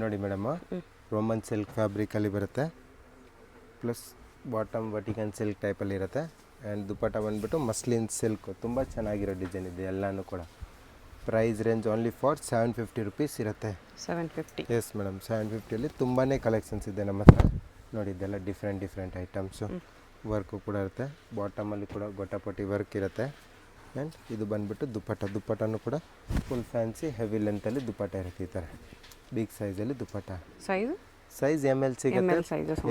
ನೋಡಿ madam, Roman silk ಫ್ಯಾಬ್ರಿಕಲ್ಲಿ ಬರುತ್ತೆ, plus bottom ವರ್ಟಿಕನ್ silk ಟೈಪಲ್ಲಿ ಇರುತ್ತೆ. ಆ್ಯಂಡ್ ದುಪ್ಪಟ್ಟ ಬಂದುಬಿಟ್ಟು ಮಸ್ಲಿನ್ ಸಿಲ್ಕ್, ತುಂಬ ಚೆನ್ನಾಗಿರೋ ಡಿಸೈನ್ ಇದೆ ಎಲ್ಲನೂ ಕೂಡ. Price range only for 750 rupees ಇರುತ್ತೆ. 750. ಎಸ್ ಮೇಡಮ್, 750ಅಲ್ಲಿ ತುಂಬಾ ಕಲೆಕ್ಷನ್ಸ್ ಇದೆ ನಮ್ಮ ಹತ್ರ. ನೋಡಿ, ಇದೆಲ್ಲ ಡಿಫ್ರೆಂಟ್ ಐಟಮ್ಸು. ವರ್ಕು ಕೂಡ ಇರುತ್ತೆ, ಬಾಟಮಲ್ಲಿ ಕೂಡ ಗೊಟ್ಟಪಟ್ಟಿ ವರ್ಕ್ ಇರುತ್ತೆ. ಆ್ಯಂಡ್ ಇದು ಬಂದುಬಿಟ್ಟು ದುಪ್ಪಟ್ಟನೂ ಕೂಡ ಫುಲ್ ಫ್ಯಾನ್ಸಿ ಹೆವಿ ಲೆಂತಲ್ಲಿ ದುಪ್ಪಟ್ಟ ಇರುತ್ತೆ. ಈ ಥರ ಬಿಗ್ ಸೈಜಲ್ಲಿ ದುಪ್ಪಟ್ಟ. ಸೈಜ್ ML ಸಿಗುತ್ತೆ.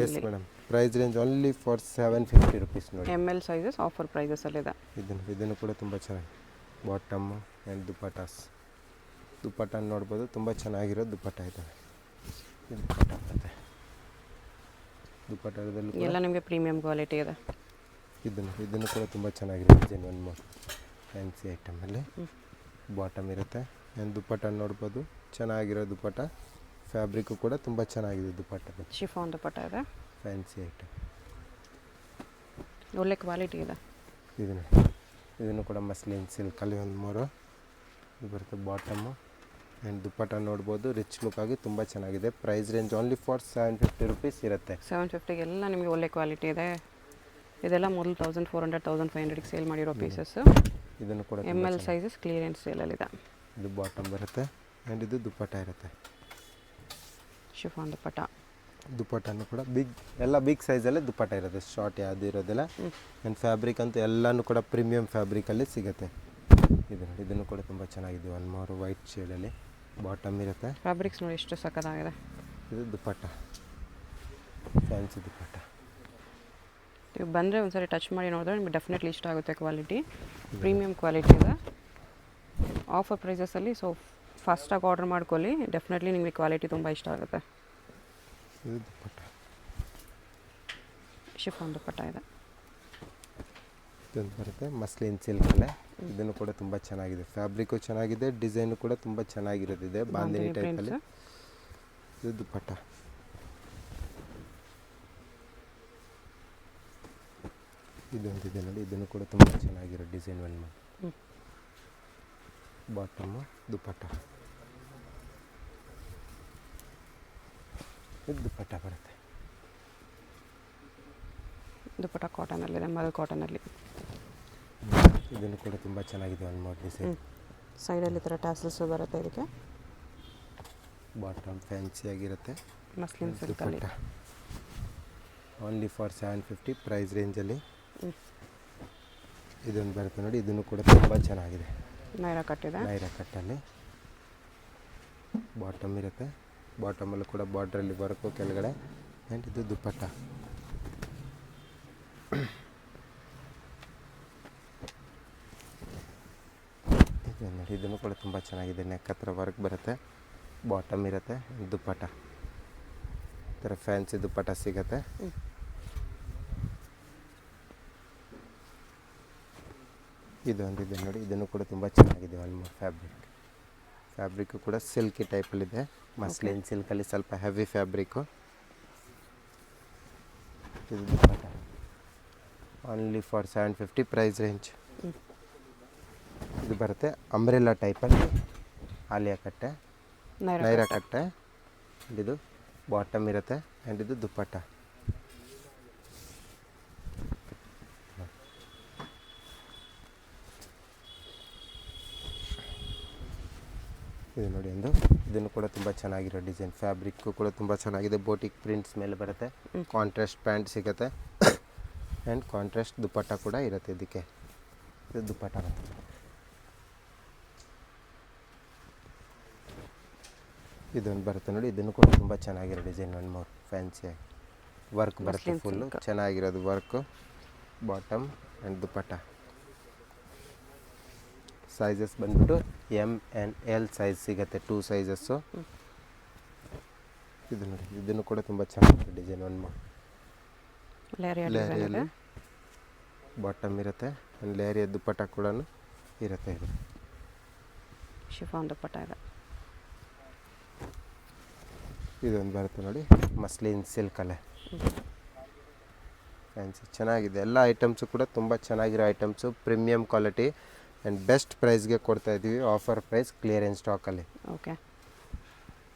Yes madam, price range only for 750 rupees. ನೋಡಿ, ML ಸೈಜಸ್ ಆಫರ್ ಪ್ರೈಸಸಲ್ಲಿದೆ. ಇದನ್ನು ಕೂಡ ತುಂಬ ಚೆನ್ನಾಗಿ ಬಾಟಮ್ಮು ಆ್ಯಂಡ್ ದುಪ್ಪಟ್ಟ ನೋಡ್ಬೋದು, ತುಂಬ ಚೆನ್ನಾಗಿರೋ ದುಪ್ಪಟ್ಟ ಇದ್ದಾವೆ. ಇದು ದುಪ್ಪಟ್ಟ ಬರುತ್ತೆ. ದುಪ್ಪಟ್ಟದಲ್ಲೂ ಎಲ್ಲ ನಿಮಗೆ ಪ್ರೀಮಿಯಂ ಕ್ವಾಲಿಟಿ ಇದೆ. ಇದನ್ನು ಕೂಡ ತುಂಬ ಚೆನ್ನಾಗಿರೋ ಡಿಸೈನ್. ಒಂದು ಫ್ಯಾನ್ಸಿ ಐಟಮಲ್ಲಿ ಬಾಟಮ್ ಇರುತ್ತೆ. ಆ್ಯಂಡ್ ದುಪ್ಪಟ್ಟ ನೋಡ್ಬೋದು, ಚೆನ್ನಾಗಿರೋ ದುಪ್ಪಟ್ಟ. ಫ್ಯಾಬ್ರಿಕ್ಕು ಕೂಡ ತುಂಬ ಚೆನ್ನಾಗಿದೆ. ದುಪ್ಪಟ್ಟ ಶಿಫಾನ್ ದುಪ್ಪಟ್ಟ ಇದೆ, ಫ್ಯಾನ್ಸಿ ಐಟಮ್, ಒಳ್ಳೆ ಕ್ವಾಲಿಟಿ ಇದೆ. ಇದನ್ನು ಕೂಡ ಮಸ್ಲಿನ್ ಸಿಲ್ಕಲ್ಲಿ ಒಂದು 3 ಇದು ಬರುತ್ತೆ. ಬಾಟಮು ಆ್ಯಂಡ್ ದುಪ್ಪಟ್ಟ ನೋಡ್ಬೋದು, ರಿಚ್ ಲುಕ್ ಆಗಿ ತುಂಬ ಚೆನ್ನಾಗಿದೆ. Price range only for 750 rupees ಇರುತ್ತೆ. 750 ಎಲ್ಲ ನಿಮಗೆ ಒಳ್ಳೆ ಕ್ವಾಲಿಟಿ ಇದೆ. ಇದೆಲ್ಲ ಮೊದಲು 1400 1500ಗೆ ಸೇಲ್ ಮಾಡಿರೋ ಪೀಸಸ್. ಇದನ್ನು ಕೂಡ ML ಸೈಜಸ್ ಕ್ಲಿಯರೆನ್ಸ್ ಸೇಲಲ್ಲಿದೆ. ಇದು ಬಾಟಮ್ ಬರುತ್ತೆ ಆ್ಯಂಡ್ ಇದು ದುಪ್ಪಟ್ಟ ಇರುತ್ತೆ. ಶಿಫಾನ್ ದುಪ್ಪಟ್ಟನೂ ಕೂಡ ಬಿಗ್ ಸೈಜಲ್ಲೇ ದುಪ್ಪಟ್ಟ ಇರುತ್ತೆ, ಶಾರ್ಟ್ ಯಾವುದು ಇರೋದಿಲ್ಲ. ಆ್ಯಂಡ್ ಫ್ಯಾಬ್ರಿಕ್ ಅಂತೂ ಎಲ್ಲನೂ ಕೂಡ ಪ್ರೀಮಿಯಂ ಫ್ಯಾಬ್ರಿಕಲ್ಲಿ ಸಿಗುತ್ತೆ. ಇದನ್ನು ಕೂಡ ತುಂಬ ಚೆನ್ನಾಗಿದೆ. 1 more ವೈಟ್ ಶೇಡಲ್ಲಿ ಬಾಟಮ್ ಇರುತ್ತೆ. ಫ್ಯಾಬ್ರಿಕ್ಸ್ ನೋಡಿ ಎಷ್ಟು ಸಕ್ಕತ್ತಾಗಿದೆ. ಇದು ದುಪ್ಪಟ್ಟ, ಫ್ಯಾನ್ಸಿ ದುಪ್ಪಟ್ಟ. ನೀವು ಬಂದರೆ ಒಂದ್ಸರಿ ಟಚ್ ಮಾಡಿ ನೋಡಿದ್ರೆ ನಿಮಗೆ ಡೆಫಿನೆಟ್ಲಿ ಇಷ್ಟ ಆಗುತ್ತೆ. ಕ್ವಾಲಿಟಿ ಪ್ರೀಮಿಯಂ ಕ್ವಾಲಿಟಿ ಇದೆ, ಆಫರ್ ಪ್ರೈಸಸಲ್ಲಿ. ಸೊ ಫಾಸ್ಟಾಗಿ ಆರ್ಡರ್ ಮಾಡ್ಕೊಳ್ಳಿ, ಡೆಫಿನೆಟ್ಲಿ ನಿಮಗೆ ಕ್ವಾಲಿಟಿ ತುಂಬ ಇಷ್ಟ ಆಗುತ್ತೆ. ಇದು ದುಪ್ಪಟ್ಟ, ಶಿಫಾನ್ ದುಪ್ಪಟ್ಟ ಇದೆ. ಇದೊಂದು ಬರುತ್ತೆ ಮಸ್ಲಿನ್ ಸಿಲ್ಕಲ್ಲೇ. ಇದನ್ನು ಕೂಡ ತುಂಬ ಚೆನ್ನಾಗಿದೆ, ಫ್ಯಾಬ್ರಿಕ್ಕು ಚೆನ್ನಾಗಿದೆ, ಡಿಸೈನು ಕೂಡ ತುಂಬ ಚೆನ್ನಾಗಿರೋದಿದೆ, ಬಾಂದಿನಿ ಟೈಪಲ್ಲಿ. ಇದು ದುಪ್ಪಟ್ಟ. ಇದೊಂದಿದೆ ನೋಡಿ, ಇದನ್ನು ಕೂಡ ತುಂಬ ಚೆನ್ನಾಗಿರೋ ಡಿಸೈನ್. ಬಾಟಮು ದುಪ್ಪಟ್ಟ, ಇದು ದುಪ್ಪಟ್ಟ ಬರುತ್ತೆ. ದುಪ್ಪಟ್ಟ ಕಾಟನಲ್ಲಿದೆ, ಮಲ್ ಕಾಟನಲ್ಲಿ. ಇದನ್ನು ಕೂಡ ತುಂಬ ಚೆನ್ನಾಗಿದೆ. 1 more ಡಿಸೈನ್. ಸೈಡಲ್ಲಿ ಈ ಥರ ಟ್ಯಾಸಲ್ಸು ಬರುತ್ತೆ. ಇದಕ್ಕೆ ಬಾಟಮ್ ಫ್ಯಾನ್ಸಿ ಆಗಿರುತ್ತೆ. ಮಸ್ಲಿನ್ ಸಿಲ್ಕಲ್ಲಿ ಓನ್ಲಿ ಫಾರ್ 750 ಪ್ರೈಸ್ ರೇಂಜಲ್ಲಿ. ಇದೊಂದು ಬರುತ್ತೆ ನೋಡಿ, ಇದನ್ನು ಕೂಡ ತುಂಬ ಚೆನ್ನಾಗಿದೆ. ನೈರಾ ಕಟ್ಟಲ್ಲಿ ಬಾಟಮ್ ಇರುತ್ತೆ. ಬಾಟಮಲ್ಲೂ ಕೂಡ ಬಾರ್ಡ್ರಲ್ಲಿ ವರ್ಕು ಕೆಳಗಡೆ. ಆ್ಯಂಡ್ ಇದು ದುಪ್ಪಟ್ಟ. ಇದು ನೋಡಿ, ಇದನ್ನು ಕೂಡ ತುಂಬ ಚೆನ್ನಾಗಿದೆ. ನೆಕ್ ಹತ್ರ ವರ್ಕ್ ಬರುತ್ತೆ, ಬಾಟಮ್ ಇರುತ್ತೆ, ದುಪ್ಪಟ್ಟ. ಈ ಥರ ಫ್ಯಾನ್ಸಿ ದುಪ್ಪಟ್ಟ ಸಿಗುತ್ತೆ. ಇದೊಂದಿದೆ ನೋಡಿ, ಇದನ್ನು ಕೂಡ ತುಂಬ ಚೆನ್ನಾಗಿದೆ. ಆಲ್ಮೋಸ್ಟ್ ಫ್ಯಾಬ್ರಿಕ್ಕು ಕೂಡ ಸಿಲ್ಕಿ ಟೈಪಲ್ಲಿದೆ. ಮಸ್ಲಿನ್ ಸಿಲ್ಕಲ್ಲಿ ಸ್ವಲ್ಪ ಹೆವಿ ಫ್ಯಾಬ್ರಿಕ್ಕು. ಇದು ದುಪ್ಪಟ್ಟ ಓನ್ಲಿ ಫಾರ್ 750 ಪ್ರೈಸ್ ರೇಂಜ್. ಇದು ಬರುತ್ತೆ ಅಂಬ್ರೆಲಾ ಟೈಪಲ್ಲಿ, ಆಲಿಯಾ ಕಟ್ಟೆ, ನೈರಾ ಕಟ್ಟೆ. ಇದು ಬಾಟಮ್ ಇರುತ್ತೆ ಆ್ಯಂಡ್ ಇದು ದುಪ್ಪಟ್ಟ. ಇದು ನೋಡಿ ಒಂದು, ಇದನ್ನು ಕೂಡ ತುಂಬ ಚೆನ್ನಾಗಿರೋ ಡಿಸೈನ್. ಫ್ಯಾಬ್ರಿಕ್ಕು ಕೂಡ ತುಂಬ ಚೆನ್ನಾಗಿದೆ, ಬೋಟಿಕ್ ಪ್ರಿಂಟ್ಸ್ ಮೇಲೆ ಬರುತ್ತೆ. ಕಾಂಟ್ರಾಸ್ಟ್ ಪ್ಯಾಂಟ್ ಸಿಗುತ್ತೆ ಆ್ಯಂಡ್ ಕಾಂಟ್ರಾಸ್ಟ್ ದುಪ್ಪಟ್ಟ ಕೂಡ ಇರುತ್ತೆ. ಇದಕ್ಕೆ ಇದು ದುಪ್ಪಟ್ಟ ಬರುತ್ತೆ. ಇದೊಂದು ಬರುತ್ತೆ ನೋಡಿ, ಇದನ್ನು ಕೂಡ ತುಂಬ ಚೆನ್ನಾಗಿರೋ ಡಿಸೈನ್. 1 more ಫ್ಯಾನ್ಸಿಯಾಗಿ ವರ್ಕ್ ಬರುತ್ತೆ, ಫುಲ್ಲು ಚೆನ್ನಾಗಿರೋದು work. Bottom and dupatta. Sizes ಬಂದ್ಬಿಟ್ಟು M and L ಸೈಜ್ ಸಿಗುತ್ತೆ, 2 ಸೈಜಸ್ಸು. ಇದು ನೋಡಿ, ಇದನ್ನು ಕೂಡ ತುಂಬ ಚೆನ್ನಾಗಿದೆ ಡಿಸೈನ್. 1 more ಲೇರಿಯಲ್ಲಿ ಬಾಟಮ್ ಇರುತ್ತೆ ಆ್ಯಂಡ್ ಲೇರಿಯ ದುಪ್ಪಟ್ಟ ಕೂಡ ಇರುತ್ತೆ. ಇದು ಶಿಫಾನ್ ದುಪ್ಪಟ್ಟ ಇದೆ. ಇದೊಂದು ಬರುತ್ತೆ ನೋಡಿ, ಮಸ್ಲಿನ್ ಸಿಲ್ಕಲ್ಲೇ ಫ್ಯಾನ್ಸಿ ಚೆನ್ನಾಗಿದೆ. ಎಲ್ಲ ಐಟಮ್ಸು ಕೂಡ ತುಂಬ ಚೆನ್ನಾಗಿರೋ items, premium quality and best ಪ್ರೈಸ್ಗೆ ಕೊಡ್ತಾಯಿದ್ದೀವಿ. ಆಫರ್ ಪ್ರೈಸ್, ಕ್ಲಿಯರೆನ್ಸ್ ಸ್ಟಾಕಲ್ಲಿ. ಓಕೆ,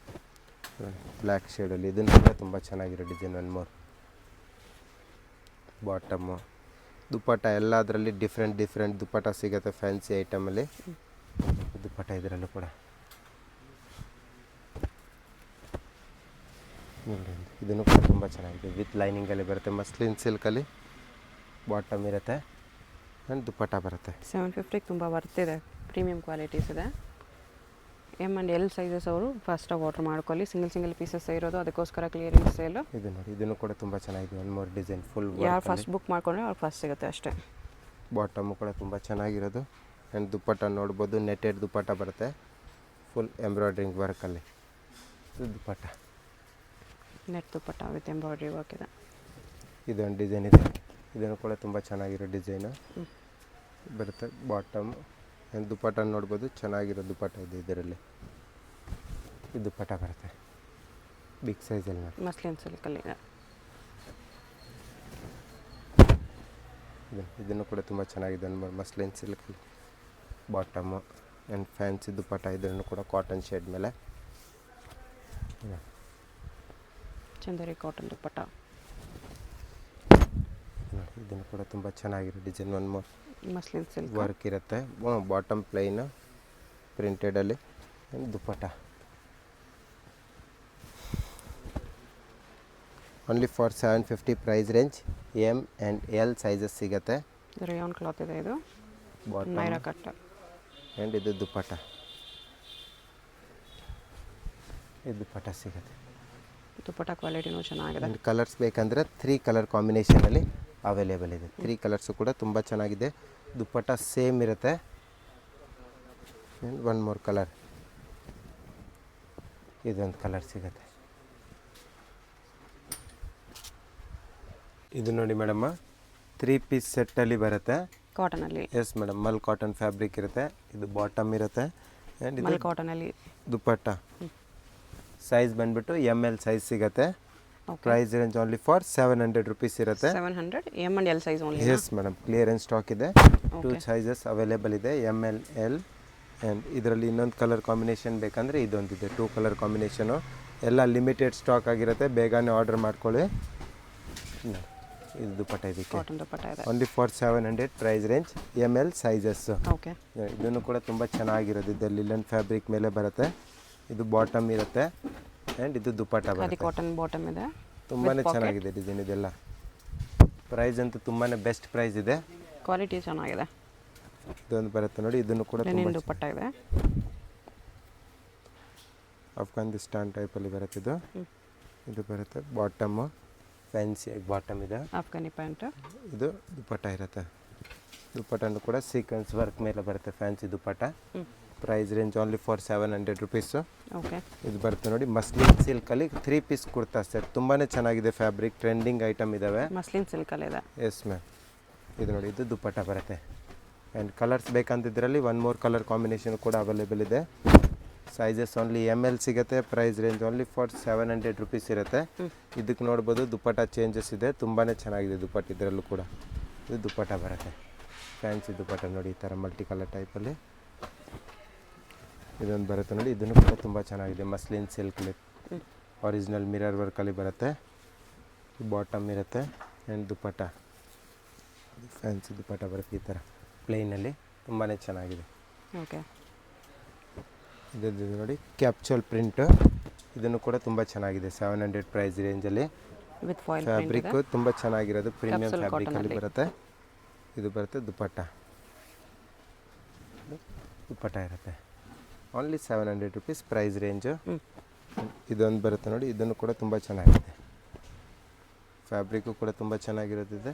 ಬ್ಲ್ಯಾಕ್ ಶೇಡಲ್ಲಿ ಇದನ್ನು ಕೂಡ ತುಂಬ ಚೆನ್ನಾಗಿರೋ ಡಿಸೈನ್. 1 ಮೋರ್ ಬಾಟಮು ದುಪ್ಪಟ್ಟ ಎಲ್ಲದರಲ್ಲಿ ಡಿಫ್ರೆಂಟ್ ದುಪ್ಪಟ್ಟ ಸಿಗುತ್ತೆ ಫ್ಯಾನ್ಸಿ ಐಟಮಲ್ಲಿ. ದುಪ್ಪಟ್ಟ ಇದರಲ್ಲೂ ಕೂಡ ನೋಡಿ, ಇದನ್ನು ಕೂಡ ತುಂಬ ಚೆನ್ನಾಗಿದೆ. ವಿತ್ ಲೈನಿಂಗಲ್ಲಿ ಬರುತ್ತೆ, ಮಸ್ಲಿನ್ ಸಿಲ್ಕಲ್ಲಿ ಬಾಟಮ್ ಇರುತ್ತೆ ಆ್ಯಂಡ್ ದುಪ್ಪಟ್ಟ ಬರುತ್ತೆ. 750 ತುಂಬ ವರ್ತಿದೆ, ಪ್ರೀಮಿಯಂ ಕ್ವಾಲಿಟೀಸ್ ಇದೆ. ಎಮ್ ಆ್ಯಂಡ್ ಎಲ್ ಸೈಜಸ್ ಅವರು ಫಾಸ್ಟಾಗಿ ಆರ್ಡ್ರ್ ಮಾಡ್ಕೊಳ್ಳಿ. ಸಿಂಗಲ್ ಪೀಸಸ್ ಇರೋದು, ಅದಕ್ಕೋಸ್ಕರ ಕ್ಲಿಯರಿಂಗ್ ಸೇಲು. ಇದು ನೋಡಿ, ಇದನ್ನು ಕೂಡ ತುಂಬ ಚೆನ್ನಾಗಿದೆ. 1 ಮೋರ್ ಡಿಸೈನ್ ಫುಲ್ ಯಾರು ಫಸ್ಟ್ ಬುಕ್ ಮಾಡ್ಕೊಂಡ್ರೆ ಅವ್ರು ಫಸ್ಟ್ ಸಿಗುತ್ತೆ ಅಷ್ಟೇ. ಬಾಟಮು ಕೂಡ ತುಂಬ ಚೆನ್ನಾಗಿರೋದು ಆ್ಯಂಡ್ ದುಪ್ಪಟ್ಟ ನೋಡ್ಬೋದು, ನೆಟೆಡ್ ದುಪ್ಪಟ್ಟ ಬರುತ್ತೆ ಫುಲ್ ಎಂಬ್ರಾಯ್ಡ್ರಿಂಗ್ ವರ್ಕಲ್ಲಿ. ಇದು dupatta, net dupatta with embroidery work ಇದೆ. ಇದೊಂದು ಡಿಸೈನ್ ಇದೆ, ಇದನ್ನು ಕೂಡ ತುಂಬ ಚೆನ್ನಾಗಿರೋ ಡಿಸೈನು ಬರುತ್ತೆ. ಬಾಟಮ್ ಆ್ಯಂಡ್ ದುಪ್ಪಟ್ಟ ನೋಡ್ಬೋದು, ಚೆನ್ನಾಗಿರೋ ದುಪ್ಪಟ್ಟ ಇದೆ ಇದರಲ್ಲಿ. ಇದು ದುಪ್ಪಟ್ಟ ಬರುತ್ತೆ ಬಿಗ್ ಸೈಜಲ್ಲಿ ನೋಡಿ. ಮಸ್ಲಿನ್ ಸಿಲ್ಕಲ್ಲಿ ಇದೆ. ಇದನ್ನು ಕೂಡ ತುಂಬ ಚೆನ್ನಾಗಿದೆ. ಮಸ್ಲಿನ್ ಸಿಲ್ಕಲ್ಲಿ ಬಾಟಮು ಆ್ಯಂಡ್ ಫ್ಯಾನ್ಸಿ ದುಪ್ಪಟ್ಟ, ಇದನ್ನು ಕೂಡ ಕಾಟನ್ ಶೇಡ್ ಮೇಲೆ. ಚಂದೇರಿ ಕಾಟನ್ ದುಪ್ಪಟ್ಟ. ಇದನ್ನು ಕೂಡ ತುಂಬ ಚೆನ್ನಾಗಿರೋ design. 1 more muslin silk work ಇರುತ್ತೆ. ಬಾಟಮ್ ಪ್ಲೈನ್ ಪ್ರಿಂಟೆಡಲ್ಲಿ and dupatta. Only for 750 price range. M and L sizes ಸಿಗುತ್ತೆ. ರೇಯಾನ್ ಕ್ಲಾತ್ ಇದೆ ಇದು, ಬಾಟಮ್ ನೈರಾ ಕಟ್ ಆ್ಯಂಡ್ ಇದು ದುಪ್ಪಟ್ಟ. ಇದು ದುಪ್ಪಟ್ಟ ಸಿಗುತ್ತೆ. ದುಪ್ಪಟ್ಟ ಕ್ವಾಲಿಟಿನೂ ಚೆನ್ನಾಗಿದೆ. ಆ್ಯಂಡ್ ಕಲರ್ಸ್ ಬೇಕಂದರೆ 3 ಕಲರ್ ಕಾಂಬಿನೇಷನಲ್ಲಿ ಅವೈಲೇಬಲ್ ಇದೆ. 3 ಕಲರ್ಸು ಕೂಡ ತುಂಬ ಚೆನ್ನಾಗಿದೆ. ದುಪ್ಪಟ್ಟ ಸೇಮ್ ಇರುತ್ತೆ. ಆ್ಯಂಡ್ 1 ಮೋರ್ ಕಲರ್, ಇದೊಂದು ಕಲರ್ ಸಿಗುತ್ತೆ. ಇದು ನೋಡಿ ಮೇಡಮ್ಮ, 3 ಪೀಸ್ ಸೆಟ್ಟಲ್ಲಿ ಬರುತ್ತೆ ಕಾಟನಲ್ಲಿ. Yes madam, mul cotton fabric ಇರುತ್ತೆ. ಇದು ಬಾಟಮ್ ಇರುತ್ತೆ ಆ್ಯಂಡ್ ಮಲ್ ಇದು ಕಾಟನಲ್ಲಿ ದುಪ್ಪಟ್ಟ. ಸೈಜ್ ಬಂದುಬಿಟ್ಟು ಎಮ್ ಎಲ್ ಸೈಜ್ ಸಿಗುತ್ತೆ. Price range only for 700 rupees ಇರುತ್ತೆ. 700 M and L size only. Yes madam, clearance stock ಇದೆ. 2 ಸೈಜಸ್ ಅವೈಲೇಬಲ್ ಇದೆ, ಎಮ್ ಎಲ್ ಎಲ್. ಆ್ಯಂಡ್ ಇದರಲ್ಲಿ ಇನ್ನೊಂದು ಕಲರ್ ಕಾಂಬಿನೇಷನ್ ಬೇಕಂದರೆ ಇದೊಂದಿದೆ, 2 ಕಲರ್ ಕಾಂಬಿನೇಷನು. ಎಲ್ಲ ಲಿಮಿಟೆಡ್ ಸ್ಟಾಕ್ ಆಗಿರುತ್ತೆ, ಬೇಗನೆ ಆರ್ಡರ್ ಮಾಡ್ಕೊಳ್ಳಿ. ಇದು ದುಪ್ಪಟ್ಟ ಇದಕ್ಕೆ ಕಾಟನ್ ದುಪ್ಪಟ್ಟ ಇದೆ. Only for 700 price range, M L sizes. Okay, ಇದನ್ನು ಕೂಡ ತುಂಬ ಚೆನ್ನಾಗಿರೋದು. ಇದು ಲಿಲನ್ ಫ್ಯಾಬ್ರಿಕ್ ಮೇಲೆ ಬರುತ್ತೆ. ಇದು ಬಾಟಮ್ ಇರುತ್ತೆ ಆ್ಯಂಡ್ ಇದು ದುಪ್ಪಟ್ಟ ಖಾದಿ ಬರುತ್ತೆ. ಕಾಟನ್ ಬಾಟಮ್ ಇದೆ. ತುಂಬಾ ಚೆನ್ನಾಗಿದೆ ಡಿಸೈನ್ ಇದೆಲ್ಲ. ಪ್ರೈಸ್ ಅಂತೂ ತುಂಬಾ ಬೆಸ್ಟ್ ಪ್ರೈಸ್ ಇದೆ. ಕ್ವಾಲಿಟಿ ಚೆನ್ನಾಗಿದೆ. ಇದೊಂದು ಬರುತ್ತೆ ನೋಡಿ, ಇದನ್ನು ಕೂಡ ಲೆನಿನ್ ದುಪ್ಪಟ್ಟ ಇದೆ. ಅಫ್ಘಾನಿಸ್ತಾನ್ ಟೈಪಲ್ಲಿ ಬರುತ್ತೆ ಇದು. ಇದು ಬರುತ್ತೆ ಬಾಟಮು, ಫ್ಯಾನ್ಸಿ ಬಾಟಮ್ ಇದೆ. ಅಫ್ಘಾನಿ ಪ್ಯಾಂಟ್. ಇದು ದುಪ್ಪಟ್ಟ ಇರುತ್ತೆ. ದುಪ್ಪಟ್ಟನು ಕೂಡ ಸೀಕ್ವೆನ್ಸ್ ವರ್ಕ್ ಮೇಲೆ ಬರುತ್ತೆ, fancy dupatta. Price range only for 700 rupees. Okay, ಇದು ಬರುತ್ತೆ ನೋಡಿ, ಮಸ್ಲಿನ್ ಸಿಲ್ಕಲ್ಲಿ 3 ಪೀಸ್ ಕುರ್ತಾ ಸೆಟ್. ತುಂಬಾ ಚೆನ್ನಾಗಿದೆ ಫ್ಯಾಬ್ರಿಕ್, ಟ್ರೆಂಡಿಂಗ್ ಐಟಮ್ ಇದ್ದಾವೆ. ಮಸ್ಲಿನ್ ಸಿಲ್ಕಲ್ಲಿ ಇದೆ. Yes ma'am. ಇದು ನೋಡಿ, ಇದು ದುಪ್ಪಟ್ಟ ಬರುತ್ತೆ. ಆ್ಯಂಡ್ ಕಲರ್ಸ್ ಬೇಕಂತಿದ್ರಲ್ಲಿ 1 ಮೋರ್ ಕಲರ್ ಕಾಂಬಿನೇಷನ್ ಕೂಡ ಅವೈಲೇಬಲ್ ಇದೆ. ಸೈಜಸ್ ಓನ್ಲಿ ಎಮ್ ಎಲ್ ಸಿಗುತ್ತೆ. Price range only for 700 rupees ಇರುತ್ತೆ. ಇದಕ್ಕೆ ನೋಡ್ಬೋದು ದುಪ್ಪಟ್ಟ ಚೇಂಜಸ್ ಇದೆ, ತುಂಬಾ ಚೆನ್ನಾಗಿದೆ ದುಪ್ಪಟ್ಟ ಇದರಲ್ಲೂ ಕೂಡ. ಇದು ದುಪ್ಪಟ್ಟ ಬರುತ್ತೆ, ಫ್ಯಾನ್ಸಿ ದುಪ್ಪಟ್ಟ ನೋಡಿ, ಈ ಥರ ಮಲ್ಟಿ ಕಲರ್ ಟೈಪಲ್ಲಿ. ಇದೊಂದು ಬರುತ್ತೆ ನೋಡಿ, ಇದನ್ನು ಕೂಡ ತುಂಬ ಚೆನ್ನಾಗಿದೆ. ಮಸ್ಲಿನ್ ಸಿಲ್ಕಲ್ಲಿ ಒರಿಜಿನಲ್ ಮಿರರ್ ವರ್ಕಲ್ಲಿ ಬರುತ್ತೆ. ಬಾಟಮ್ ಇರುತ್ತೆ ಆ್ಯಂಡ್ ದುಪ್ಪಟ್ಟ ಫ್ಯಾನ್ಸಿ ದುಪ್ಪಟ್ಟ ಬರುತ್ತೆ ಈ ಥರ ಪ್ಲೈನಲ್ಲಿ, ತುಂಬಾ ಚೆನ್ನಾಗಿದೆ. ಓಕೆ, ಇದು ನೋಡಿ ಕ್ಯಾಪ್ಚುಲ್ ಪ್ರಿಂಟ್. ಇದನ್ನು ಕೂಡ ತುಂಬ ಚೆನ್ನಾಗಿದೆ. 700 ಪ್ರೈಸ್ ರೇಂಜಲ್ಲಿ. ವಿತ್ ಫಾಯಿಲ್ ಫ್ಯಾಬ್ರಿಕ್ಕು ತುಂಬ ಚೆನ್ನಾಗಿರೋದು, ಪ್ರೀಮಿಯಂ ಫ್ಯಾಬ್ರಿಕಲ್ಲಿ ಬರುತ್ತೆ. ಇದು ಬರುತ್ತೆ ದುಪ್ಪಟ್ಟ. ದುಪ್ಪಟ್ಟ ಇರುತ್ತೆ. Only 700 rupees price range. ಇದೊಂದು ಬರುತ್ತೆ ನೋಡಿ, ಇದನ್ನು ಕೂಡ ತುಂಬ ಚೆನ್ನಾಗಿದೆ. ಫ್ಯಾಬ್ರಿಕ್ಕು ಕೂಡ ತುಂಬ ಚೆನ್ನಾಗಿರೋದಿದೆ.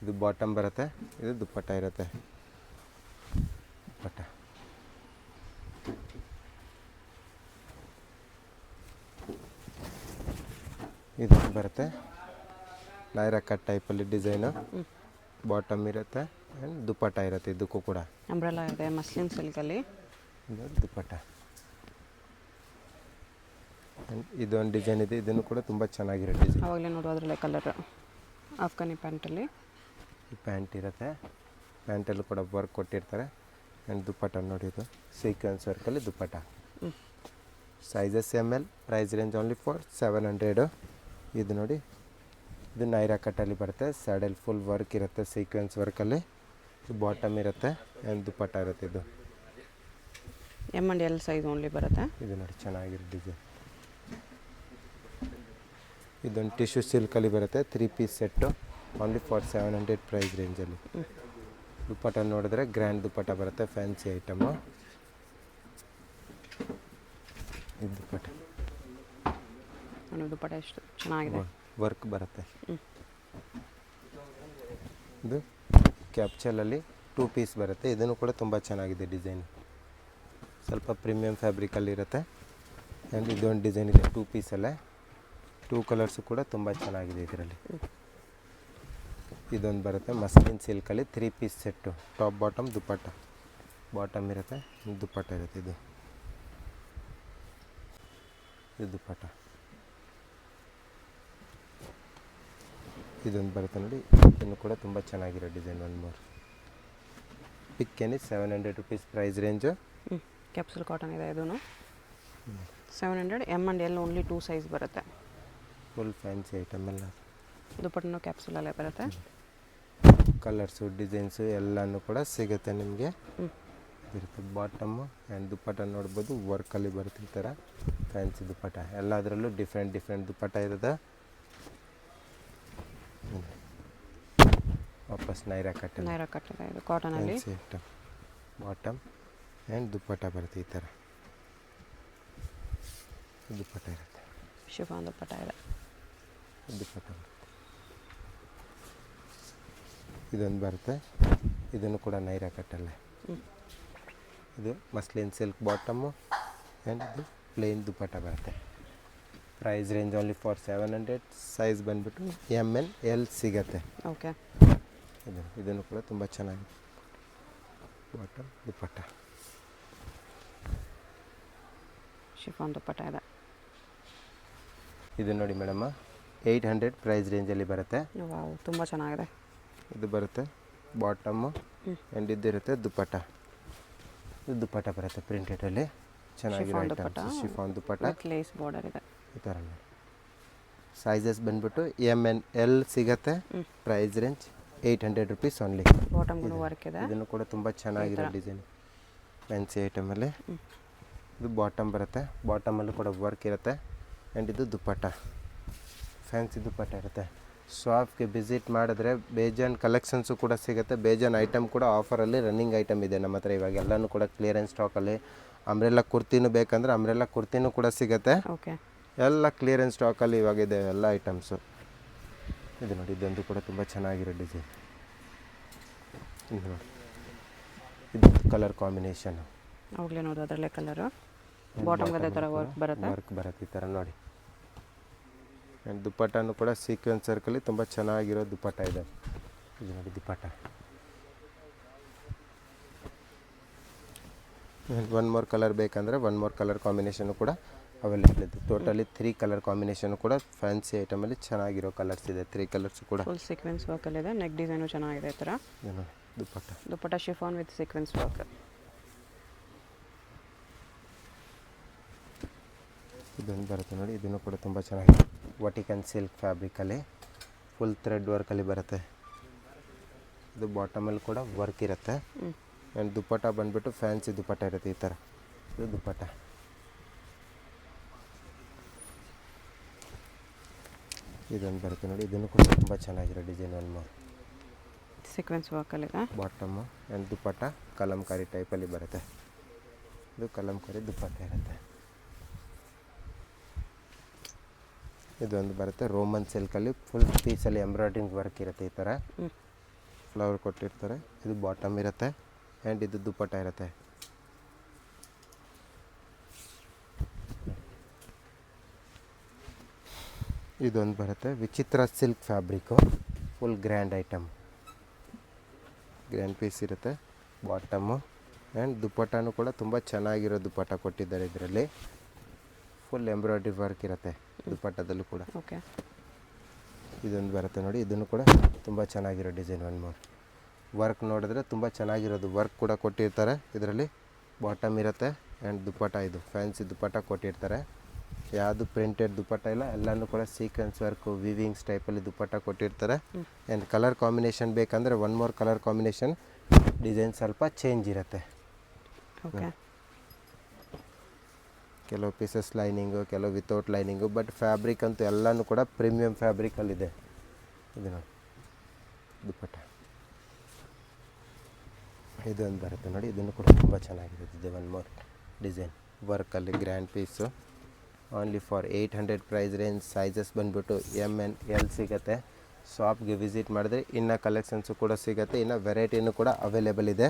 ಇದು ಬಾಟಮ್ ಬರುತ್ತೆ, ಇದು ದುಪ್ಪಟ್ಟ ಇರುತ್ತೆ. ದುಪ್ಪಟ್ಟ ಇದು ಬರುತ್ತೆ ನೈರಾ ಕಟ್ ಟೈಪಲ್ಲಿ ಡಿಸೈನು. ಬಾಟಮ್ ಇರುತ್ತೆ ಆ್ಯಂಡ್ ದುಪ್ಪಟ್ಟ ಇರುತ್ತೆ. ಇದಕ್ಕೂ ಕೂಡ ಅಂಬ್ರೆಲಾ ಇದೆ, ಮಸ್ಲಿನ್ ಸಿಲ್ಕಲ್ಲಿ. ಇದು ದುಪ್ಪಟ್ಟ. ಇದೊಂದು ಡಿಸೈನ್ ಇದೆ, ಇದನ್ನು ಕೂಡ ತುಂಬ ಚೆನ್ನಾಗಿರೋ ಡಿಸೈನ್. ಅವಾಗಲೇ ನೋಡು ಅದರಲ್ಲೇ ಕಲರ್ ಅಫ್ಘಾನಿ ಪ್ಯಾಂಟಲ್ಲಿ. ಈ ಪ್ಯಾಂಟ್ ಇರುತ್ತೆ, ಪ್ಯಾಂಟಲ್ಲೂ ಕೂಡ ವರ್ಕ್ ಕೊಟ್ಟಿರ್ತಾರೆ. ಆ್ಯಂಡ್ ದುಪ್ಪಟ್ಟ ನೋಡಿ, ಇದು ಸೀಕ್ವೆನ್ಸ್ ವರ್ಕಲ್ಲಿ dupatta. Sizes M L, price range only for 700. ಇದು ನೋಡಿ, ಇದು ನೈರಾ ಕಟ್ಟಲ್ಲಿ ಬರುತ್ತೆ. ಸ್ಯಾಡಲ್ ಫುಲ್ ವರ್ಕ್ ಇರುತ್ತೆ, ಸೀಕ್ವೆನ್ಸ್ ವರ್ಕಲ್ಲಿ. ಇದು ಬಾಟಮ್ ಇರುತ್ತೆ ಆ್ಯಂಡ್ ದುಪ್ಪಟ್ಟ ಇರುತ್ತೆ. ಇದು M and L size only ಬರುತ್ತೆ. ಇದು ನೋಡಿ ಚೆನ್ನಾಗಿರೋ ಡಿಸೈನ್. ಇದೊಂದು ಟಿಶ್ಯೂ ಸಿಲ್ಕಲ್ಲಿ ಬರುತ್ತೆ, 3 piece set, only for 700 price ರೇಂಜಲ್ಲಿ. ದುಪ್ಪಟ್ಟ ನೋಡಿದ್ರೆ ಗ್ರ್ಯಾಂಡ್ ದುಪ್ಪಟ್ಟ ಬರುತ್ತೆ, ಫ್ಯಾನ್ಸಿ ಐಟಮು. ಇದು ದುಪ್ಪಟ್ಟ ನೋಡಿ, ದುಪ್ಪಟ್ಟ ಎಷ್ಟು ಚೆನ್ನಾಗಿದೆ, ವರ್ಕ್ ಬರುತ್ತೆ. ಇದು ಕ್ಯಾಪ್ಚಲಲ್ಲಿ 2 ಪೀಸ್ ಬರುತ್ತೆ. ಇದನ್ನು ಕೂಡ ತುಂಬ ಚೆನ್ನಾಗಿದೆ ಡಿಸೈನ್, ಸ್ವಲ್ಪ ಪ್ರೀಮಿಯಂ ಫ್ಯಾಬ್ರಿಕಲ್ಲಿರುತ್ತೆ. ಆ್ಯಂಡ್ ಇದೊಂದು ಡಿಸೈನ್ ಇದೆ 2 ಪೀಸಲ್ಲೇ, 2 ಕಲರ್ಸು ಕೂಡ ತುಂಬ ಚೆನ್ನಾಗಿದೆ ಇದರಲ್ಲಿ. ಇದೊಂದು ಬರುತ್ತೆ ಮಸ್ಲಿನ್ ಸಿಲ್ಕಲ್ಲಿ 3 piece set, top bottom dupatta. Bottom ಇರುತ್ತೆ, ದುಪ್ಪಟ್ಟ ಇರುತ್ತೆ. ಇದು ದುಪ್ಪಟ್ಟ. ಇದೊಂದು ಬರುತ್ತೆ ನೋಡಿ, ಇದನ್ನು ಕೂಡ ತುಂಬ ಚೆನ್ನಾಗಿರೋ design. 1 more pick any 700 rupees price range. Capsule cotton ಇದೆ ಇದೂ 700. M and L only 2 size ಬರುತ್ತೆ. ಫುಲ್ ಫ್ಯಾನ್ಸಿ ಐಟಮ್ ಎಲ್ಲ. ದುಪ್ಪಟ್ಟನು ಕ್ಯಾಪ್ಸುಲಲ್ಲೇ ಬರುತ್ತೆ. ಕಲರ್ಸು ಡಿಸೈನ್ಸು ಎಲ್ಲನೂ ಕೂಡ ಸಿಗುತ್ತೆ ನಿಮಗೆ. ಇರುತ್ತೆ ಬಾಟಮ್ಮು ಆ್ಯಂಡ್ ದುಪ್ಪಟ್ಟ ನೋಡ್ಬೋದು, ವರ್ಕಲ್ಲಿ ಬರುತ್ತೆ ಈ ಥರ ಫ್ಯಾನ್ಸಿ ದುಪ್ಪಟ್ಟ. ಎಲ್ಲದರಲ್ಲೂ ಡಿಫ್ರೆಂಟ್ ದುಪ್ಪಟ್ಟ ಇರುತ್ತೆ. ವಾಪಸ್ ನೈರಾ ಕಟ್ ಇದೆ ಇದು ಕಾಟನಲ್ಲಿ. Fancy item. Bottom and dupatta ಬರುತ್ತೆ ಈ ಥರ. ದುಪ್ಪಟ್ಟ ಇರುತ್ತೆ, ಶಿಫಾನ್ ದುಪ್ಪಟ್ಟ ಇದೆ. ದುಪ್ಪಟ್ಟ ಬರುತ್ತೆ. ಇದೊಂದು ಬರುತ್ತೆ, ಇದನ್ನು ಕೂಡ ನೈರಾ ಕಟ್ಟಲ್ಲೇ. ಇದು ಮಸ್ಲಿನ್ ಸಿಲ್ಕ್ ಬಾಟಮು ಆ್ಯಂಡ್ ಇದು ಪ್ಲೇನ್ ದುಪ್ಪಟ್ಟ ಬರುತ್ತೆ. Price range only for 700. Size ಬಂದುಬಿಟ್ಟು ಎಮ್ ಎನ್ ಎಲ್ ಸಿಗುತ್ತೆ. ಓಕೆ. ಇದನ್ನು ಕೂಡ ತುಂಬ ಚೆನ್ನಾಗಿದೆ. ಬಾಟಮ್ ದುಪ್ಪಟ್ಟ, ಶಿಫಾನ್ ದುಪ್ಪಟ್ಟ ಇದೆ. ಇದು ನೋಡಿ ಮೇಡಮ್ಮ, 800 ಪ್ರೈಸ್ ರೇಂಜಲ್ಲಿ ಬರುತ್ತೆ. ವಾವ್, ತುಂಬ ಚೆನ್ನಾಗಿದೆ. ಇದು ಬರುತ್ತೆ ಬಾಟಮ್ಮು ಆ್ಯಂಡ್ ಇದಿರುತ್ತೆ ದುಪ್ಪಟ್ಟ. ಇದು ದುಪ್ಪಟ್ಟ ಬರುತ್ತೆ ಪ್ರಿಂಟೆಡಲ್ಲಿ, ಚೆನ್ನಾಗಿರೋ ಐಟಮ್ಸ್. ಶಿಫಾನ್ ದುಪ್ಪಟ್ಟ, ಲೇಸ್ ಬಾರ್ಡರ್ ಇದೆ ಈ ಥರ ನೋಡಿ. ಸೈಜಸ್ ಬಂದುಬಿಟ್ಟು ಎಮ್ ಎನ್ ಎಲ್ ಸಿಗುತ್ತೆ. Price range 800 rupees only. Bottom work ಇದೆ. ಇದನ್ನು ಕೂಡ ತುಂಬ ಚೆನ್ನಾಗಿರೋ ಡಿಸೈನ್, ಫ್ಯಾನ್ಸಿ ಐಟಮಲ್ಲಿ. ಇದು ಬಾಟಮ್ ಬರುತ್ತೆ, ಬಾಟಮಲ್ಲೂ ಕೂಡ ವರ್ಕ್ ಇರುತ್ತೆ. ಆ್ಯಂಡ್ ಇದು ದುಪ್ಪಟ್ಟ, ಫ್ಯಾನ್ಸಿ ದುಪ್ಪಟ್ಟ ಇರುತ್ತೆ. ಶಾಪ್ಗೆ ವಿಸಿಟ್ ಮಾಡಿದ್ರೆ ಬೇಜಾನ್ ಕಲೆಕ್ಷನ್ಸು ಕೂಡ ಸಿಗುತ್ತೆ, ಬೇಜಾನ್ ಐಟಮ್ ಕೂಡ ಆಫರಲ್ಲಿ ರನ್ನಿಂಗ್ ಐಟಮ್ ಇದೆ ನಮ್ಮ ಹತ್ರ ಇವಾಗ. ಎಲ್ಲನೂ ಕೂಡ ಕ್ಲಿಯರೆನ್ಸ್ ಸ್ಟಾಕಲ್ಲಿ. ಅಂಬ್ರೆಲ್ಲ ಕುರ್ತಿನೂ ಬೇಕಂದ್ರೆ ಅಂಬ್ರೆಲ್ಲ ಕುರ್ತಿನೂ ಕೂಡ ಸಿಗುತ್ತೆ. ಓಕೆ, ಎಲ್ಲ ಕ್ಲಿಯರೆನ್ಸ್ ಸ್ಟಾಕಲ್ಲಿ ಇವಾಗಿದೆ ಎಲ್ಲ ಐಟಮ್ಸು. ಇದು ನೋಡಿ, ಇದೊಂದು ಕೂಡ ತುಂಬ ಚೆನ್ನಾಗಿರೋ ಡಿಸೈನ್. ಇದು ನೋಡಿ, ಇದು ಕಲರ್ ಕಾಂಬಿನೇಷನು. ಅವಾಗಲೇ ನೋಡಿ ಅದರಲ್ಲೇ ಕಲರು. ಬಾಟಮ್ಗೆ ಅದೇ ಥರ ವರ್ಕ್ ಬರುತ್ತೆ ಈ ಥರ ನೋಡಿ. ಆ್ಯಂಡ್ ದುಪ್ಪಟ್ಟನೂ ಕೂಡ ಸೀಕ್ವೆನ್ಸ್ ಸರ್ಕಲ್ಲಿ ತುಂಬ ಚೆನ್ನಾಗಿರೋ ದುಪ್ಪಟ್ಟ ಇದೆ. ಇದು ನೋಡಿ ದುಪ್ಪಟ್ಟ. ಆ್ಯಂಡ್ 1 ಮೋರ್ ಕಲರ್ ಬೇಕಂದರೆ 1 ಮೋರ್ ಕಲರ್ ಕಾಂಬಿನೇಷನು ಕೂಡ ಅವೈಲೇಬಲ್ ಇದೆ. ಟೋಟಲಿ 3 ಕಲರ್ ಕಾಂಬಿನೇಷನು ಕೂಡ ಫ್ಯಾನ್ಸಿ ಐಟಮಲ್ಲಿ ಚೆನ್ನಾಗಿರೋ ಕಲರ್ಸ್ ಇದೆ. 3 ಕಲರ್ಸು ಕೂಡ ಫುಲ್ ಸೀಕ್ವೆನ್ಸ್ ವರ್ಕಲ್ಲಿದೆ. ನೆಕ್ ಡಿಸೈನು ಚೆನ್ನಾಗಿದೆ ಈ ಥರ. ಇದು ನೋಡಿ ದುಪ್ಪಟ್ಟ. ದುಪ್ಪಟ್ಟ ಶಿಫಾನ್ ವಿತ್ ಸೀಕ್ವೆನ್ಸ್ ವರ್ಕ್. ಇದೊಂದು ಬರುತ್ತೆ ನೋಡಿ, ಇದನ್ನು ಕೂಡ ತುಂಬ ಚೆನ್ನಾಗಿದೆ. ವಟಿಕನ್ ಸಿಲ್ಕ್ ಫ್ಯಾಬ್ರಿಕಲ್ಲಿ ಫುಲ್ ಥ್ರೆಡ್ ವರ್ಕಲ್ಲಿ ಬರುತ್ತೆ. ಇದು ಬಾಟಮಲ್ಲಿ ಕೂಡ ವರ್ಕ್ ಇರುತ್ತೆ. ಆ್ಯಂಡ್ ದುಪ್ಪಟ್ಟ ಬಂದುಬಿಟ್ಟು ಫ್ಯಾನ್ಸಿ ದುಪ್ಪಟ್ಟ ಇರುತ್ತೆ ಈ ಥರ. ಇದು ದುಪ್ಪಟ್ಟ. ಇದೊಂದು ಬರುತ್ತೆ ನೋಡಿ, ಇದನ್ನು ಕೂಡ ತುಂಬ ಚೆನ್ನಾಗಿರೋ ಡಿಸೈನ್. 1 ಮೋರ್ ಸೀಕ್ವೆನ್ಸ್ ವರ್ಕಲ್ಲಿದೆ. ಬಾಟಮು ಆ್ಯಂಡ್ ದುಪ್ಪಟ್ಟ ಕಲಂಕಾರಿ ಟೈಪಲ್ಲಿ ಬರುತ್ತೆ. ಇದು ಕಲಂಕಾರಿ ದುಪ್ಪಟ್ಟ ಇರುತ್ತೆ. ಇದೊಂದು ಬರುತ್ತೆ ರೋಮನ್ ಸಿಲ್ಕಲ್ಲಿ ಫುಲ್ ಪೀಸಲ್ಲಿ ಎಂಬ್ರಾಯ್ಡ್ರಿಂಗ್ ವರ್ಕ್ ಇರುತ್ತೆ ಈ ಥರ. ಫ್ಲವರ್ ಕೊಟ್ಟಿರ್ತಾರೆ. ಇದು ಬಾಟಮ್ ಇರುತ್ತೆ ಆ್ಯಂಡ್ ಇದು ದುಪ್ಪಟ್ಟ ಇರುತ್ತೆ. ಇದೊಂದು ಬರುತ್ತೆ ವಿಚಿತ್ರ silk fabric, full grand item, grand piece ಇರುತ್ತೆ. ಬಾಟಮು ಆ್ಯಂಡ್ ದುಪ್ಪಟ್ಟನೂ ಕೂಡ ತುಂಬ ಚೆನ್ನಾಗಿರೋ ದುಪ್ಪಟ್ಟ ಕೊಟ್ಟಿದ್ದಾರೆ ಇದರಲ್ಲಿ. ಫುಲ್ ಎಂಬ್ರಾಯ್ಡ್ರಿ ವರ್ಕ್ ಇರುತ್ತೆ ದುಪ್ಪಟ್ಟದಲ್ಲೂ ಕೂಡ. ಓಕೆ, ಇದೊಂದು ಬರುತ್ತೆ ನೋಡಿ, ಇದನ್ನು ಕೂಡ ತುಂಬ ಚೆನ್ನಾಗಿರೋ ಡಿಸೈನ್. 1 ಮೋರ್ ವರ್ಕ್ ನೋಡಿದ್ರೆ ತುಂಬ ಚೆನ್ನಾಗಿರೋದು ವರ್ಕ್ ಕೂಡ ಕೊಟ್ಟಿರ್ತಾರೆ ಇದರಲ್ಲಿ. ಬಾಟಮ್ ಇರುತ್ತೆ ಆ್ಯಂಡ್ ದುಪ್ಪಟ ಇದು ಫ್ಯಾನ್ಸಿ ದುಪ್ಪಟ ಕೊಟ್ಟಿರ್ತಾರೆ. ಯಾವುದು ಪ್ರಿಂಟೆಡ್ ದುಪ್ಪಟ ಇಲ್ಲ, ಎಲ್ಲನೂ ಕೂಡ ಸೀಕ್ವೆನ್ಸ್ ವರ್ಕು ವಿವಿಂಗ್ಸ್ ಟೈಪಲ್ಲಿ ದುಪ್ಪಟ ಕೊಟ್ಟಿರ್ತಾರೆ. ಆ್ಯಂಡ್ ಕಲರ್ ಕಾಂಬಿನೇಷನ್ ಬೇಕಂದರೆ one more colour combination design ಸ್ವಲ್ಪ ಚೇಂಜ್ ಇರುತ್ತೆ. ಓಕೆ, ಕೆಲವು ಪೀಸಸ್ ಲೈನಿಂಗು, ಕೆಲವು ವಿತೌಟ್ ಲೈನಿಂಗು, ಬಟ್ ಫ್ಯಾಬ್ರಿಕ್ ಅಂತೂ ಎಲ್ಲನೂ ಕೂಡ ಪ್ರೀಮಿಯಂ ಫ್ಯಾಬ್ರಿಕಲ್ಲಿದೆ. ಇದು ನೋಡಿ ದುಪ್ಪಟ ಇದೊಂದು ಬರುತ್ತೆ ನೋಡಿ, ಇದನ್ನು ಕೂಡ ತುಂಬ ಚೆನ್ನಾಗಿರುತ್ತೆ. ಒನ್ ಮೋರ್ ಡಿಸೈನ್ ವರ್ಕಲ್ಲಿ grand piece. Only for 800 price range. Sizes ಬಂದುಬಿಟ್ಟು MN L ಸಿಗುತ್ತೆ. ಶಾಪ್ಗೆ ವಿಸಿಟ್ ಮಾಡಿದ್ರೆ ಇನ್ನು ಕಲೆಕ್ಷನ್ಸು ಕೂಡ ಸಿಗುತ್ತೆ, ಇನ್ನು ವೆರೈಟಿನೂ ಕೂಡ ಅವೈಲೇಬಲ್ ಇದೆ.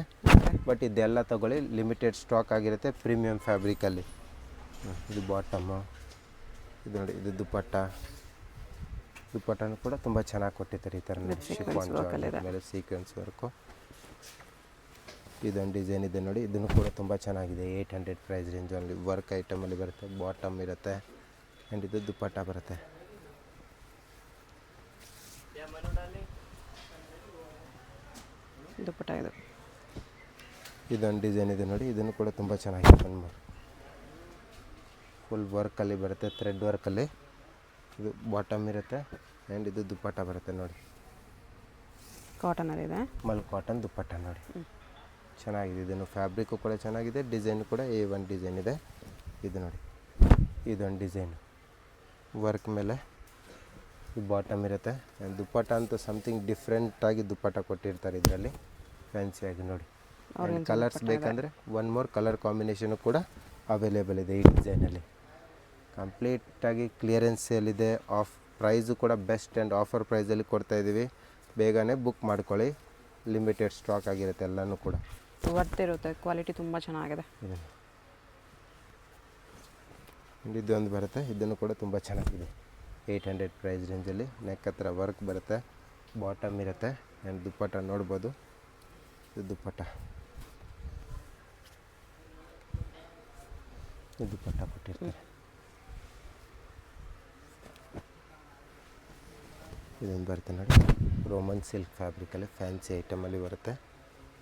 ಬಟ್ ಇದೆಲ್ಲ ತೊಗೊಳ್ಳಿ, ಲಿಮಿಟೆಡ್ ಸ್ಟಾಕ್ ಆಗಿರುತ್ತೆ ಪ್ರೀಮಿಯಂ ಫ್ಯಾಬ್ರಿಕಲ್ಲಿ. ಇದು ಬಾಟಮ್ಮು, ಇದು ನೋಡಿ ಇದು ದುಪ್ಪಟ್ಟನೂ ಕೂಡ ತುಂಬ ಚೆನ್ನಾಗಿ ಕೊಟ್ಟಿರ್ತಾರೆ. ಈ ಥರ ಶಿಫಾನ್ ಜಾರ್ಜೆಟ್ ಮೇಲೆ ಸೀಕ್ವೆನ್ಸ್ ವರ್ಕು. ಇದೊಂದು ಡಿಸೈನ್ ಇದೆ ನೋಡಿ, ಇದನ್ನು ಕೂಡ ತುಂಬ ಚೆನ್ನಾಗಿದೆ. 800 ಪ್ರೈಸ್ ರೇಂಜ್. ಅಲ್ಲಿ ವರ್ಕ್ ಐಟಮಲ್ಲಿ ಬರುತ್ತೆ, ಬಾಟಮ್ ಇರುತ್ತೆ ಆ್ಯಂಡ್ ಇದು ದುಪ್ಪಟ್ಟ ಬರುತ್ತೆ. ದುಪ್ಪಟ ಇದು ಇದೊಂದು ಡಿಸೈನ್ ಇದೆ ನೋಡಿ, ಇದನ್ನು ಕೂಡ ತುಂಬ ಚೆನ್ನಾಗಿದೆ. ಫುಲ್ ವರ್ಕಲ್ಲಿ ಬರುತ್ತೆ, ಥ್ರೆಡ್ ವರ್ಕಲ್ಲಿ. ಇದು ಬಾಟಮ್ ಇರುತ್ತೆ ಆ್ಯಂಡ್ ಇದು ದುಪ್ಪಟ್ಟ ಬರುತ್ತೆ ನೋಡಿ. ಕಾಟನಲ್ಲಿದೆ, ಮಲ್ ಕಾಟನ್ ದುಪ್ಪಟ್ಟ ನೋಡಿ, ಚೆನ್ನಾಗಿದೆ. ಇದನ್ನು ಫ್ಯಾಬ್ರಿಕ್ಕು ಕೂಡ ಚೆನ್ನಾಗಿದೆ, ಡಿಸೈನು ಕೂಡ A1 ಡಿಸೈನ್ ಇದೆ. ಇದು ನೋಡಿ ಇದೊಂದು ಡಿಸೈನು ವರ್ಕ್ ಮೇಲೆ ಈ ಬಾಟಮ್ ಇರುತ್ತೆ. ಆ್ಯಂಡ್ ದುಪ್ಪಟ್ಟ ಅಂತೂ ಸಮಥಿಂಗ್ ಡಿಫ್ರೆಂಟಾಗಿ ದುಪ್ಪಟ್ಟ ಕೊಟ್ಟಿರ್ತಾರೆ ಇದರಲ್ಲಿ, ಫ್ಯಾನ್ಸಿಯಾಗಿ ನೋಡಿ. ಕಲರ್ಸ್ ಬೇಕಂದರೆ ಒನ್ ಮೋರ್ ಕಲರ್ ಕಾಂಬಿನೇಷನು ಕೂಡ ಅವೈಲೇಬಲ್ ಇದೆ ಈ ಡಿಸೈನಲ್ಲಿ. ಕಂಪ್ಲೀಟಾಗಿ ಕ್ಲಿಯರೆನ್ಸ್ ಸೇಲಿದೆ. ಪ್ರೈಸು ಕೂಡ ಬೆಸ್ಟ್ ಆ್ಯಂಡ್ ಆಫರ್ ಪ್ರೈಸಲ್ಲಿ ಕೊಡ್ತಾಯಿದ್ದೀವಿ. ಬೇಗನೆ ಬುಕ್ ಮಾಡ್ಕೊಳ್ಳಿ, ಲಿಮಿಟೆಡ್ ಸ್ಟಾಕ್ ಆಗಿರುತ್ತೆ ಎಲ್ಲನೂ ಕೂಡ. ವರ್ತಿರುತ್ತೆ, ಕ್ವಾಲಿಟಿ ತುಂಬ ಚೆನ್ನಾಗಿದೆ. ಇದೊಂದು ಬರುತ್ತೆ, ಇದನ್ನು ಕೂಡ ತುಂಬ ಚೆನ್ನಾಗಿದೆ. 800 ಪ್ರೈಸ್ ರೇಂಜಲ್ಲಿ. ನೆಕ್ ಹತ್ರ ವರ್ಕ್ ಬರುತ್ತೆ, ಬಾಟಮ್ ಇರುತ್ತೆ ಆ್ಯಂಡ್ ದುಪ್ಪಟ್ಟ ನೋಡ್ಬೋದು. ಇದು ದುಪ್ಪಟ್ಟ, ಇದು ದುಪ್ಪಟ್ಟ ಕೊಟ್ಟಿರ್ತಾರೆ. ಇದೊಂದು ಬರುತ್ತೆ ನೋಡಿ, ರೋಮನ್ ಸಿಲ್ಕ್ ಫ್ಯಾಬ್ರಿಕಲ್ಲಿ ಫ್ಯಾನ್ಸಿ ಐಟಮಲ್ಲಿ ಬರುತ್ತೆ.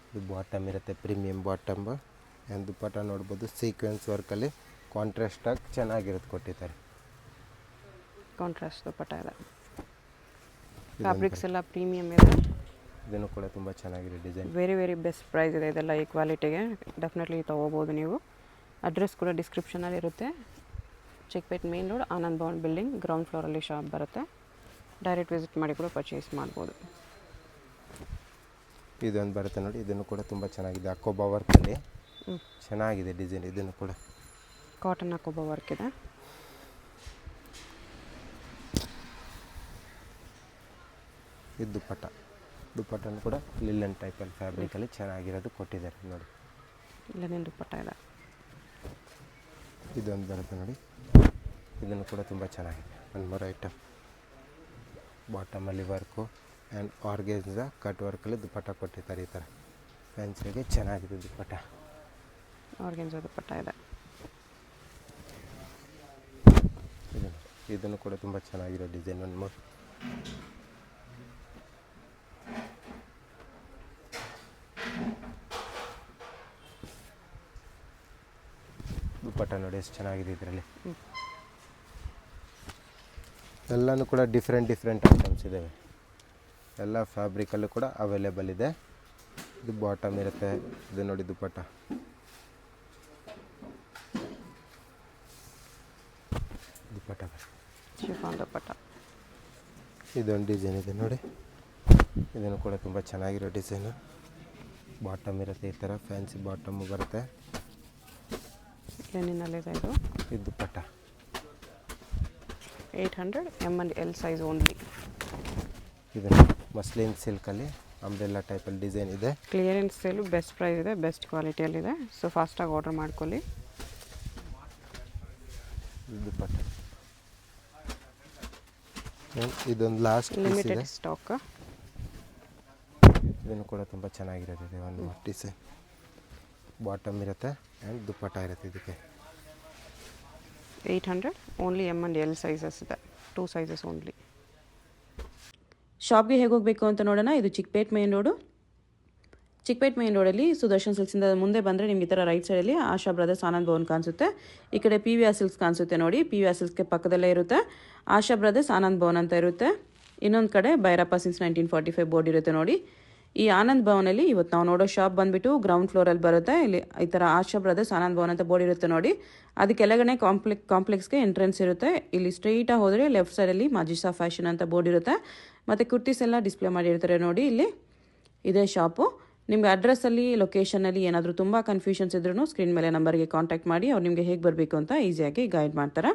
ಇದು ಬಾಟಮ್ ಇರುತ್ತೆ, ಪ್ರೀಮಿಯಂ ಬಾಟಮ್ ಆ್ಯಂಡ್ ದುಪ್ಪಟ್ಟ ನೋಡ್ಬೋದು. ಸೀಕ್ವೆನ್ಸ್ ವರ್ಕಲ್ಲಿ ಕಾಂಟ್ರಾಸ್ಟಾಗಿ ಚೆನ್ನಾಗಿರುತ್ತೆ ಕೊಟ್ಟಿದ್ದಾರೆ. ಕಾಂಟ್ರಾಸ್ಟ್ ದುಪ್ಪಟ ಇದೆ, ಫ್ಯಾಬ್ರಿಕ್ಸ್ ಎಲ್ಲ ಪ್ರೀಮಿಯಮ್ ಇದೆ. ಇದನ್ನು ಕೂಡ ತುಂಬ ಚೆನ್ನಾಗಿದೆ ಡಿಸೈನ್. ವೆರಿ ಬೆಸ್ಟ್ ಪ್ರೈಸ್ ಇದೆ ಇದೆಲ್ಲ. ಈ ಕ್ವಾಲಿಟಿಗೆ ಡೆಫಿನೆಟ್ಲಿ ತೊಗೋಬೋದು ನೀವು. ಅಡ್ರೆಸ್ ಕೂಡ ಡಿಸ್ಕ್ರಿಪ್ಷನಲ್ಲಿ ಇರುತ್ತೆ. Chickpet main road, Anand Bhavan building, ground ಫ್ಲೋರಲ್ಲಿ ಶಾಪ್ ಬರುತ್ತೆ. ಡೈರೆಕ್ಟ್ ವಿಸಿಟ್ ಮಾಡಿ ಕೂಡ ಪರ್ಚೇಸ್ ಮಾಡ್ಬೋದು. ಇದೊಂದು ಬರುತ್ತೆ ನೋಡಿ, ಇದನ್ನು ಕೂಡ ತುಂಬ ಚೆನ್ನಾಗಿದೆ. ಅಕೋಬಾ ವರ್ಕಲ್ಲಿ ಚೆನ್ನಾಗಿದೆ ಡಿಸೈನ್. ಇದನ್ನು ಕೂಡ ಕಾಟನ್ ಅಕೋಬಾ ವರ್ಕ್ ಇದೆ. ಇದು ದುಪ್ಪಟ್ಟನು ಕೂಡ ಲಿಲ್ಲನ್ ಟೈಪಲ್ಲಿ ಫ್ಯಾಬ್ರಿಕಲ್ಲಿ ಚೆನ್ನಾಗಿರೋದು ಕೊಟ್ಟಿದ್ದಾರೆ ನೋಡಿ. ಇಲ್ಲದೇನು ದುಪ್ಪಟ್ಟ ಇದೆ. ಇದೊಂದು ಬರುತ್ತೆ ನೋಡಿ, ಇದನ್ನು ಕೂಡ ತುಂಬ ಚೆನ್ನಾಗಿದೆ. ಒಂದು ಮೂರು ಐಟಮ್ ಬಾಟಮಲ್ಲಿ ವರ್ಕು ಆ್ಯಂಡ್ ಆರ್ಗೆನ್ಸ ಕಟ್ ವರ್ಕಲ್ಲಿ ದುಪ್ಪಟ್ಟ ಕೊಟ್ಟಿರ್ತಾರೆ. ಈ ಥರ ಫ್ಯಾನ್ಸಿಗೆ ಚೆನ್ನಾಗಿದೆ ದುಪ್ಪಟ್ಟ. ಆರ್ಗೆನ್ಸ ದುಪ್ಪಟ್ಟ ಇದೆ. ಇದನ್ನು ಕೂಡ ತುಂಬ ಚೆನ್ನಾಗಿರೋ ಡಿಸೈನ್. ಒಂದು ಮೂರು ದುಪ್ಪಟ್ಟ ನೋಡಿ ಎಷ್ಟು ಚೆನ್ನಾಗಿದೆ ಇದರಲ್ಲಿ. ಎಲ್ಲನೂ ಕೂಡ ಡಿಫ್ರೆಂಟ್ ಐಟಮ್ಸ್ ಇದ್ದಾವೆ. ಎಲ್ಲ ಫ್ಯಾಬ್ರಿಕಲ್ಲೂ ಕೂಡ ಅವೈಲೇಬಲ್ ಇದೆ. ಇದು ಬಾಟಮ್ ಇರುತ್ತೆ. ಇದು ನೋಡಿ ದುಪ್ಪಟ್ಟ. ಶಿಫಾನ್ ದುಪ್ಪಟ್ಟ. ಇದೊಂದು ಡಿಸೈನ್ ಇದೆ ನೋಡಿ, ಇದನ್ನು ಕೂಡ ತುಂಬ ಚೆನ್ನಾಗಿರೋ ಡಿಸೈನು. ಬಾಟಮ್ ಇರುತ್ತೆ, ಈ ಥರ ಫ್ಯಾನ್ಸಿ ಬಾಟಮು ಬರುತ್ತೆ. ಲೆನಿನಲ್ಲಿದೆ ಇದು. ಇದು ದುಪ್ಪಟ್ಟ 800 M&L ಸೈಜ್ ಓನ್ಲಿ. ಇದು ಮಸ್ಲಿನ್ ಸಿಲ್ಕಲ್ಲಿ ಅಂಬ್ರೆಲ್ಲಾ ಟೈಪಲ್ಲಿ ಡಿಸೈನ್ ಇದೆ. ಕ್ಲಿಯರೆನ್ಸ್ ಸೇಲು ಬೆಸ್ಟ್ ಪ್ರೈಸ್ ಇದೆ, ಬೆಸ್ಟ್ ಕ್ವಾಲಿಟಿಯಲ್ಲಿದೆ. ಸೊ ಫಾಸ್ಟಾಗಿ ಆರ್ಡರ್ ಮಾಡ್ಕೊಳ್ಳಿ. ದುಪ್ಪಟ್ಟ ಇದೊಂದು ಲಾಸ್ಟ್ ಲಿಮಿಟೆಡ್ ಸ್ಟಾಕ್. ಇದನ್ನು ಕೂಡ ತುಂಬ ಚೆನ್ನಾಗಿರೋದಿದೆ. ಒಂದು ಡಿಸೈನ್ ಬಾಟಮ್ ಇರುತ್ತೆ ಆ್ಯಂಡ್ ದುಪ್ಪಟ್ಟ ಇರುತ್ತೆ. ಇದಕ್ಕೆ 800 ಓನ್ಲಿ M&L ಸೈಜಸ್ ಇದೆ, 2 ಸೈಜಸ್ ಓನ್ಲಿ. ಶಾಪ್ಗೆ ಹೇಗೆ ಹೋಗಬೇಕು ಅಂತ ನೋಡೋಣ. ಇದು Chickpet main road, Chickpet main ರೋಡಲ್ಲಿ ಸುದರ್ಶನ್ ಸಿಲ್ಕ್ಸಿಂದ ಮುಂದೆ ಬಂದರೆ ನಿಮ್ಗೆ ಈ ಥರ ರೈಟ್ ಸೈಡಲ್ಲಿ ಆಶಾ ಬ್ರದರ್ಸ್ ಆನಂದ್ ಭವನ್ ಕಾಣಿಸುತ್ತೆ. ಈ ಕಡೆ PVR ಸಿಲ್ಕ್ಸ್ ಕಾಣಿಸುತ್ತೆ ನೋಡಿ. PVR ಸಿಲ್ಕ್ಸ್ಗೆ ಪಕ್ಕದಲ್ಲೇ ಇರುತ್ತೆ ಆಶಾ ಬ್ರದರ್ಸ್ ಆನಂದ್ ಭವನ್ ಅಂತ ಇರುತ್ತೆ. ಇನ್ನೊಂದು ಕಡೆ ಭೈರಪ್ಪ ಸಿನ್ಸ್ 1945 ಬೋರ್ಡ್ ಇರುತ್ತೆ ನೋಡಿ. ಈ ಆನಂದ್ ಭವನಲ್ಲಿ ಇವತ್ತು ನಾವು ನೋಡೋ ಶಾಪ್ ಬಂದುಬಿಟ್ಟು ಗ್ರೌಂಡ್ ಫ್ಲೋರಲ್ಲಿ ಬರುತ್ತೆ. ಇಲ್ಲಿ ಈ ಥರ ಆಶಾ ಬ್ರದರ್ಸ್ ಆನಂದ್ ಭವನ್ ಅಂತ ಬೋರ್ಡ್ ಇರುತ್ತೆ ನೋಡಿ. ಅದಕ್ಕೆಲ್ಲಗಡೆ ಕಾಂಪ್ಲೆಕ್ಸ್ಗೆ ಎಂಟ್ರೆನ್ಸ್ ಇರುತ್ತೆ. ಇಲ್ಲಿ ಸ್ಟ್ರೈಟಾಗಿ ಹೋದರೆ ಲೆಫ್ಟ್ ಸೈಡಲ್ಲಿ ಮಾಜಿಸಾ ಫ್ಯಾಷನ್ ಅಂತ ಬೋರ್ಡ್ ಇರುತ್ತೆ. ಮತ್ತು ಕುರ್ತೀಸ್ ಎಲ್ಲ ಡಿಸ್ಪ್ಲೇ ಮಾಡಿರ್ತಾರೆ ನೋಡಿ. ಇಲ್ಲಿ ಇದೇ ಶಾಪು. ನಿಮಗೆ ಅಡ್ರೆಸ್ಸಲ್ಲಿ ಲೊಕೇಶನಲ್ಲಿ ಏನಾದರೂ ತುಂಬ ಕನ್ಫ್ಯೂಷನ್ಸ್ ಇದ್ರೂ ಸ್ಕ್ರೀನ್ ಮೇಲೆ ನಂಬರ್ಗೆ ಕಾಂಟ್ಯಾಕ್ಟ್ ಮಾಡಿ ಅವ್ರು ನಿಮಗೆ ಹೇಗೆ ಬರಬೇಕು ಅಂತ ಈಸಿಯಾಗಿ ಗೈಡ್ ಮಾಡ್ತಾರೆ.